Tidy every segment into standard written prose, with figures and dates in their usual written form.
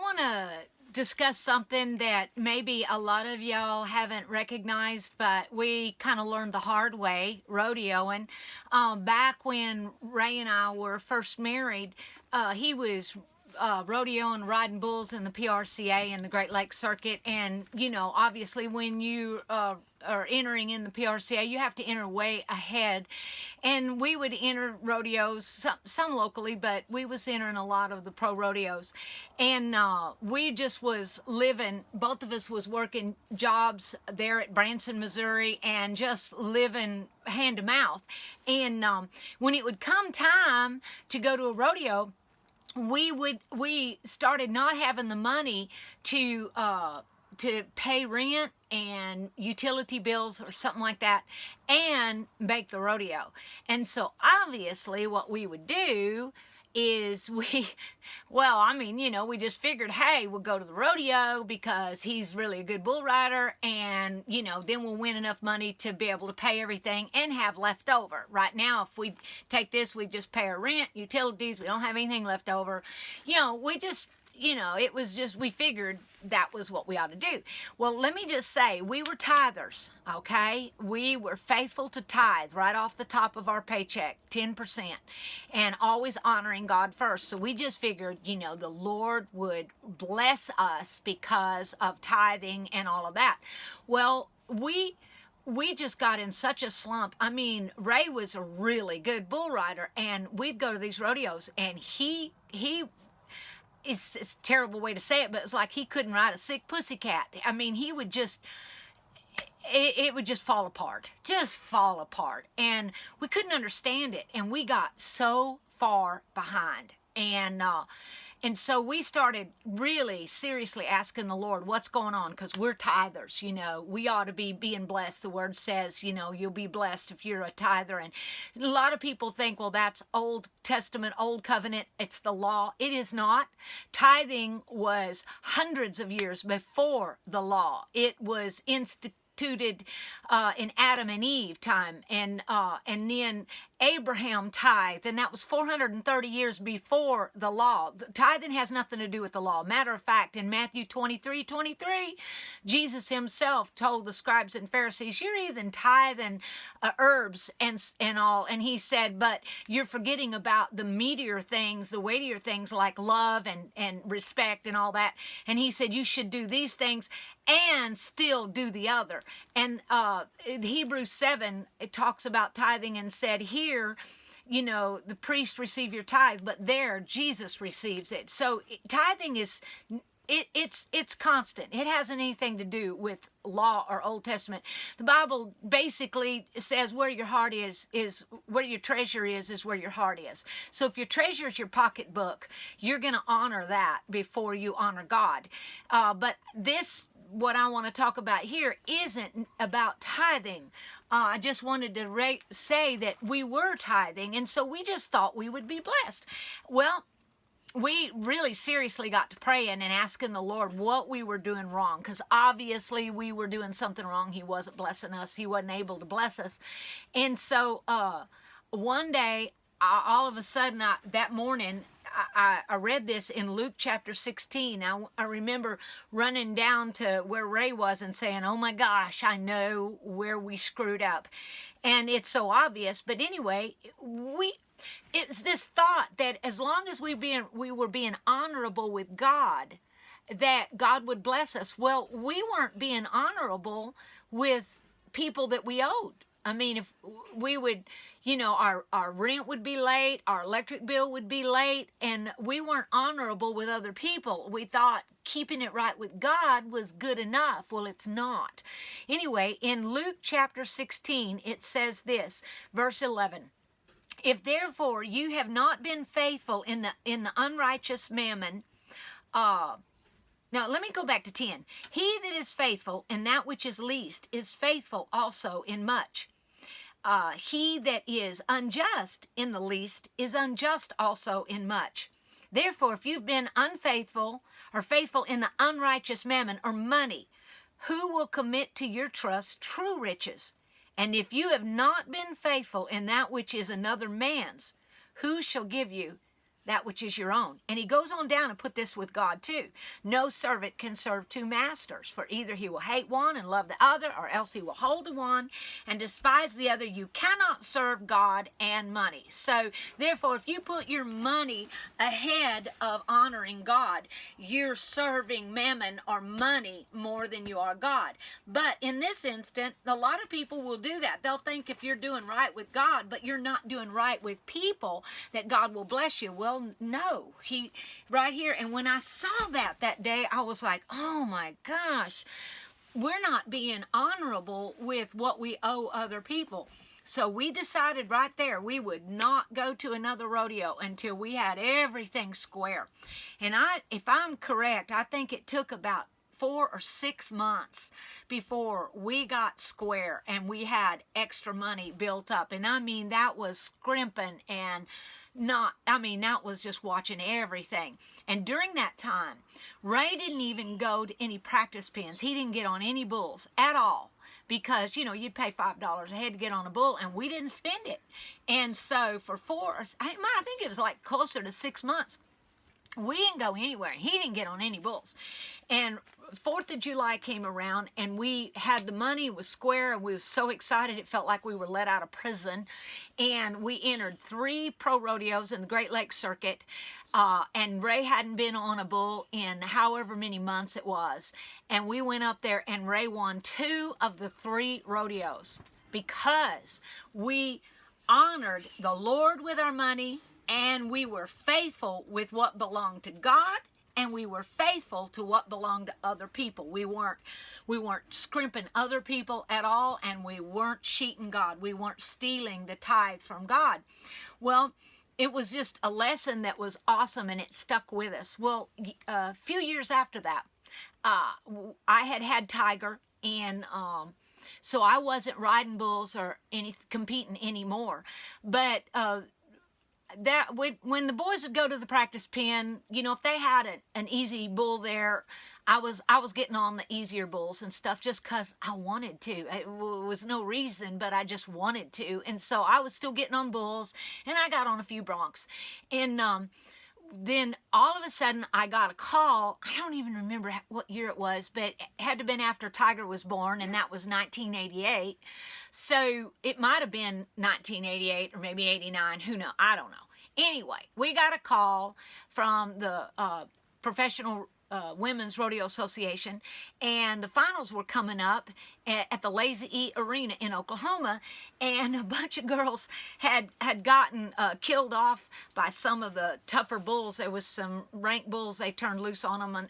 want to discuss something that maybe a lot of y'all haven't recognized, but we kind of learned the hard way, rodeoing. Back when Ray and I were first married, he was rodeoing, riding bulls in the PRCA and the Great Lakes Circuit. And, you know, obviously when you are entering in the PRCA, you have to enter way ahead. And we would enter rodeos, some locally, but we was entering a lot of the pro rodeos. And we just was living, both of us was working jobs there at Branson, Missouri, and just living hand to mouth. And when it would come time to go to a rodeo, we started not having the money to pay rent and utility bills or something like that and make the rodeo. And so obviously what we would do is we just figured, hey, we'll go to the rodeo because he's really a good bull rider, and, you know, then we'll win enough money to be able to pay everything and have left over. Right now, if we take this, we just pay our rent, utilities, we don't have anything left over. You know, it was just, we figured that was what we ought to do. Well, let me just say, we were tithers, okay? We were faithful to tithe right off the top of our paycheck, 10%, and always honoring God first. So we just figured, you know, the Lord would bless us because of tithing and all of that. Well, we just got in such a slump. I mean, Ray was a really good bull rider, and we'd go to these rodeos, and he it's a terrible way to say it, but it's like he couldn't ride a sick pussycat. I mean, he would just, it would just fall apart. And we couldn't understand it. And we got so far behind. And so we started really seriously asking the Lord, what's going on? Because we're tithers, you know. We ought to be being blessed. The word says, you know, you'll be blessed if you're a tither. And a lot of people think, well, that's Old Testament, Old Covenant. It's the law. It is not. Tithing was hundreds of years before the law. It was instituted in Adam and Eve time, and then Abraham tithed, and that was 430 years before the law. Tithing has nothing to do with the law. Matter of fact, in Matthew 23:23, Jesus himself told the scribes and Pharisees, you're even tithing herbs and all, and he said, but you're forgetting about the meatier things, the weightier things like love and respect and all that. And he said, you should do these things and still do the other. And in Hebrews 7, it talks about tithing and said, here, you know, the priest receive your tithe, but there Jesus receives it. So tithing is, it's constant. It hasn't anything to do with law or Old Testament. The Bible basically says where your heart is where your treasure is where your heart is. So if your treasure is your pocketbook, you're going to honor that before you honor God. But what I want to talk about here isn't about tithing. I just wanted to say that we were tithing, and so we just thought we would be blessed. Well, we really seriously got to praying and asking the Lord what we were doing wrong, because obviously we were doing something wrong. He wasn't blessing us. He wasn't able to bless us. And so one day, all of a sudden, that morning, I read this in Luke chapter 16. I remember running down to where Ray was and saying, oh my gosh, I know where we screwed up. And it's so obvious. But anyway, it's this thought that as long as we were being honorable with God, that God would bless us. Well, we weren't being honorable with people that we owed. I mean, if we would, you know, our rent would be late, our electric bill would be late, and we weren't honorable with other people. We thought keeping it right with God was good enough. Well, it's not. Anyway, in Luke chapter 16, it says this, verse 11. If therefore you have not been faithful in the unrighteous mammon, now let me go back to 10. He that is faithful in that which is least is faithful also in much. He that is unjust in the least is unjust also in much. Therefore, if you've been unfaithful or faithful in the unrighteous mammon or money, who will commit to your trust true riches? And if you have not been faithful in that which is another man's, who shall give you that which is your own. And he goes on down and put this with God too. No servant can serve two masters, for either he will hate one and love the other, or else he will hold to one and despise the other. You cannot serve God and money. So therefore, if you put your money ahead of honoring God, you're serving mammon or money more than you are God. But in this instant, a lot of people will do that. They'll think if you're doing right with God, but you're not doing right with people, that God will bless you. Well, no, he right here. And when I saw that day, I was like, oh my gosh, we're not being honorable with what we owe other people. So we decided right there we would not go to another rodeo until we had everything square. And if I'm correct, I think it took about 4 or 6 months before we got square and we had extra money built up. And I mean, that was scrimping and that was just watching everything. And during that time, Ray didn't even go to any practice pens. He didn't get on any bulls at all. Because, you'd pay $5 a head to get on a bull, and we didn't spend it. And so for I think it was like closer to 6 months, we didn't go anywhere. He didn't get on any bulls. And 4th of July came around, and we had the money. It was square, and we were so excited. It felt like we were let out of prison. And we entered 3 pro rodeos in the Great Lakes Circuit. And Ray hadn't been on a bull in however many months it was. And we went up there, and Ray won 2 of the 3 rodeos because we honored the Lord with our money, and we were faithful with what belonged to God, and we were faithful to what belonged to other people. We weren't scrimping other people at all, and we weren't cheating God. We weren't stealing the tithe from God. Well, it was just a lesson that was awesome, and it stuck with us. Well, a few years after that, I had Tiger, and so I wasn't riding bulls or competing anymore. But when the boys would go to the practice pen, if they had an easy bull there, I was getting on the easier bulls and stuff just because I wanted to. It was no reason, but I just wanted to. And so I was still getting on bulls, and I got on a few broncs. And then all of a sudden I got a call. I don't even remember what year it was, but it had to have been after Tiger was born, and that was 1988. So it might have been 1988 or maybe 89. Who knows? I don't know. Anyway, we got a call from the Professional Women's Rodeo Association, and the finals were coming up at the Lazy E Arena in Oklahoma, and a bunch of girls had gotten killed off by some of the tougher bulls. There was some rank bulls. They turned loose on them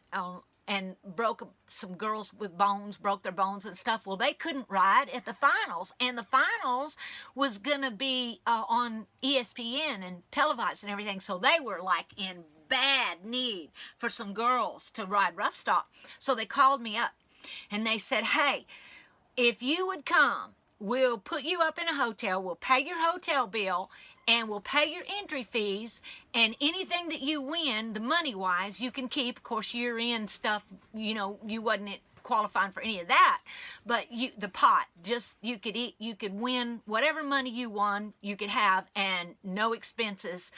and broke some girls with bones, broke their bones and stuff. Well, they couldn't ride at the finals, and the finals was going to be on ESPN and televised and everything, so they were like in bad need for some girls to ride rough stock. So they called me up, and they said, hey, if you would come, we'll put you up in a hotel, we'll pay your hotel bill, and we'll pay your entry fees, and anything that you win, the money-wise, you can keep. Of course, year-end stuff, you wasn't qualifying for any of that, but the pot, just you could win whatever money you won, you could have, and no expenses.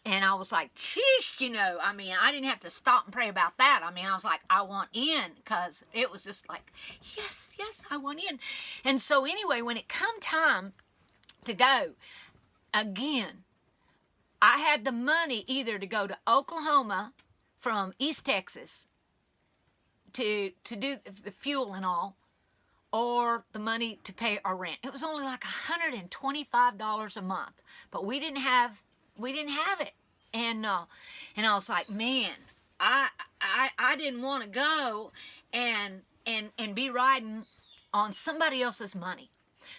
And I was like, I didn't have to stop and pray about that. I was like, I want in, because it was just like, yes, I want in. And so anyway, when it come time to go, again, I had the money either to go to Oklahoma from East Texas to do the fuel and all, or the money to pay our rent. It was only like $125 a month, but we didn't have it. And I was like, man, I didn't want to go and be riding on somebody else's money.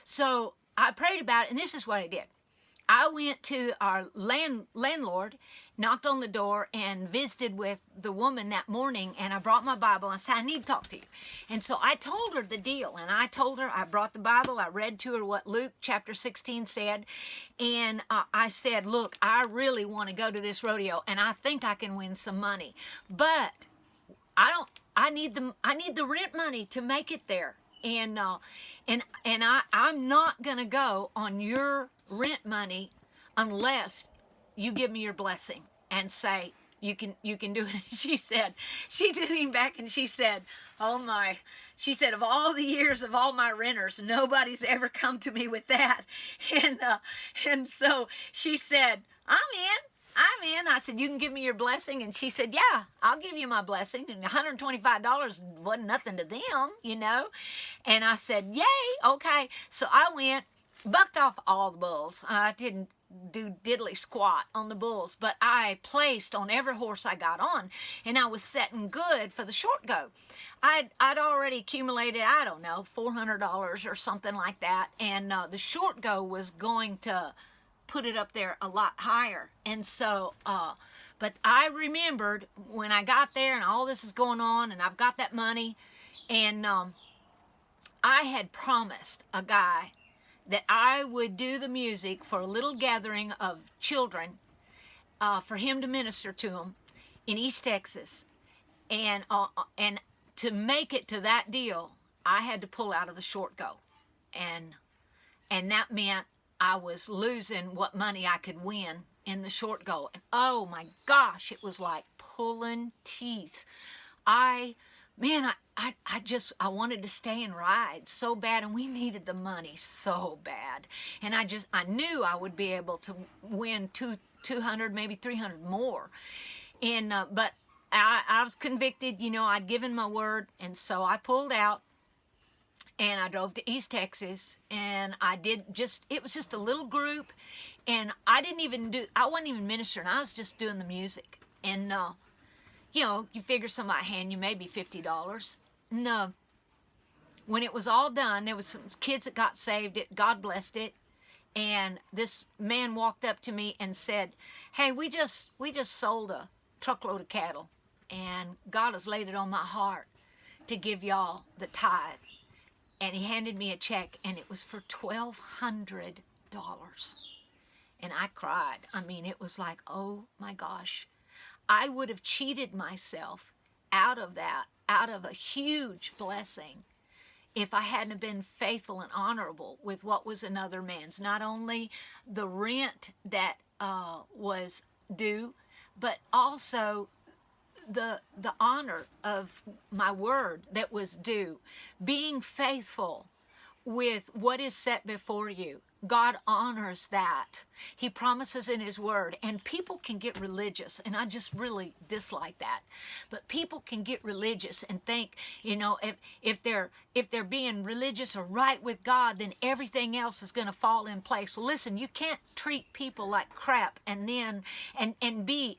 So I prayed about it, and this is what I did. I went to our landlord, knocked on the door, and visited with the woman that morning, and I brought my Bible, and I said, I need to talk to you. And so I told her the deal, and I told her, I brought the Bible, I read to her what Luke chapter 16 said, and I said, look, I really want to go to this rodeo, and I think I can win some money, but I need the rent money to make it there. And I'm not going to go on your rent money unless you give me your blessing. and say, you can do it. She did him back and she said, oh my, she said, of all the years of all my renters, nobody's ever come to me with that. And so she said, I'm in. I said, you can give me your blessing. And she said, yeah, I'll give you my blessing. And $125 wasn't nothing to them, you know. And I said, yay, okay. So I went, bucked off all the bulls. I didn't do diddly squat on the bulls, but I placed on every horse I got on, and I was setting good for the short go. I'd already accumulated, I don't know, $400 or something like that, and the short go was going to put it up there a lot higher. And so but I remembered when I got there and all this is going on and I've got that money, and I had promised a guy that I would do the music for a little gathering of children, for him to minister to them in East Texas. And to make it to that deal, I had to pull out of the short go. And that meant I was losing what money I could win in the short go. And oh my gosh, it was like pulling teeth. I wanted to stay and ride so bad, and we needed the money so bad. And I knew I would be able to win 200, maybe 300 more. And but I was convicted, you know, I'd given my word, and so I pulled out. And I drove to East Texas, and it was just a little group, and I wasn't even ministering, I was just doing the music. And you know, you figure somebody hand you maybe $50. No. When it was all done, there was some kids that got saved. God blessed it. And this man walked up to me and said, hey, we just sold a truckload of cattle, and God has laid it on my heart to give y'all the tithe. And he handed me a check, and it was for $1,200. And I cried. I mean, it was like, oh my gosh. I would have cheated myself out of a huge blessing, if I hadn't been faithful and honorable with what was another man's. Not only the rent that was due, but also the honor of my word that was due. Being faithful with what is set before you. God honors that. He promises in his word. And people can get religious, and I just really dislike that. But people can get religious and think, you know, if they're being religious or right with God, then everything else is going to fall in place. Well, listen, you can't treat people like crap and then be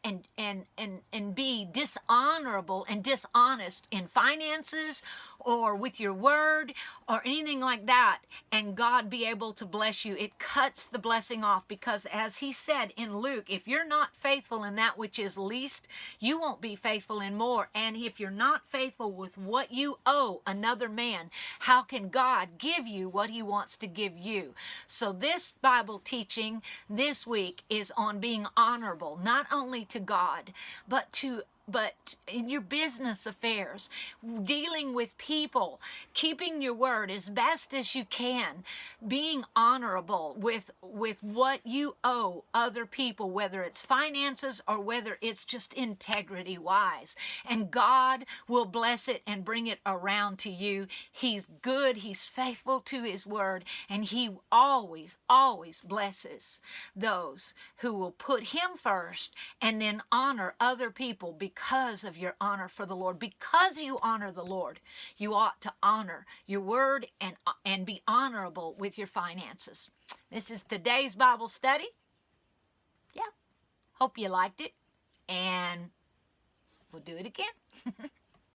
dishonorable and dishonest in finances or with your word or anything like that, and God be able to bless you. It cuts the blessing off, because as he said in Luke, if you're not faithful in that which is least, you won't be faithful in more. And if you're not faithful with what you owe another man, how can God give you what he wants to give you? So this Bible teaching this week is on being honorable, not only to God, but in your business affairs, dealing with people, keeping your word as best as you can, being honorable with what you owe other people, whether it's finances or whether it's just integrity wise. And God will bless it and bring it around to you. He's good. He's faithful to his word, and he always, always blesses those who will put him first and then honor other people because of your honor for the Lord. Because you honor the Lord, you ought to honor your word and be honorable with your finances. This is today's Bible study. Yeah, hope you liked it, and we'll do it again.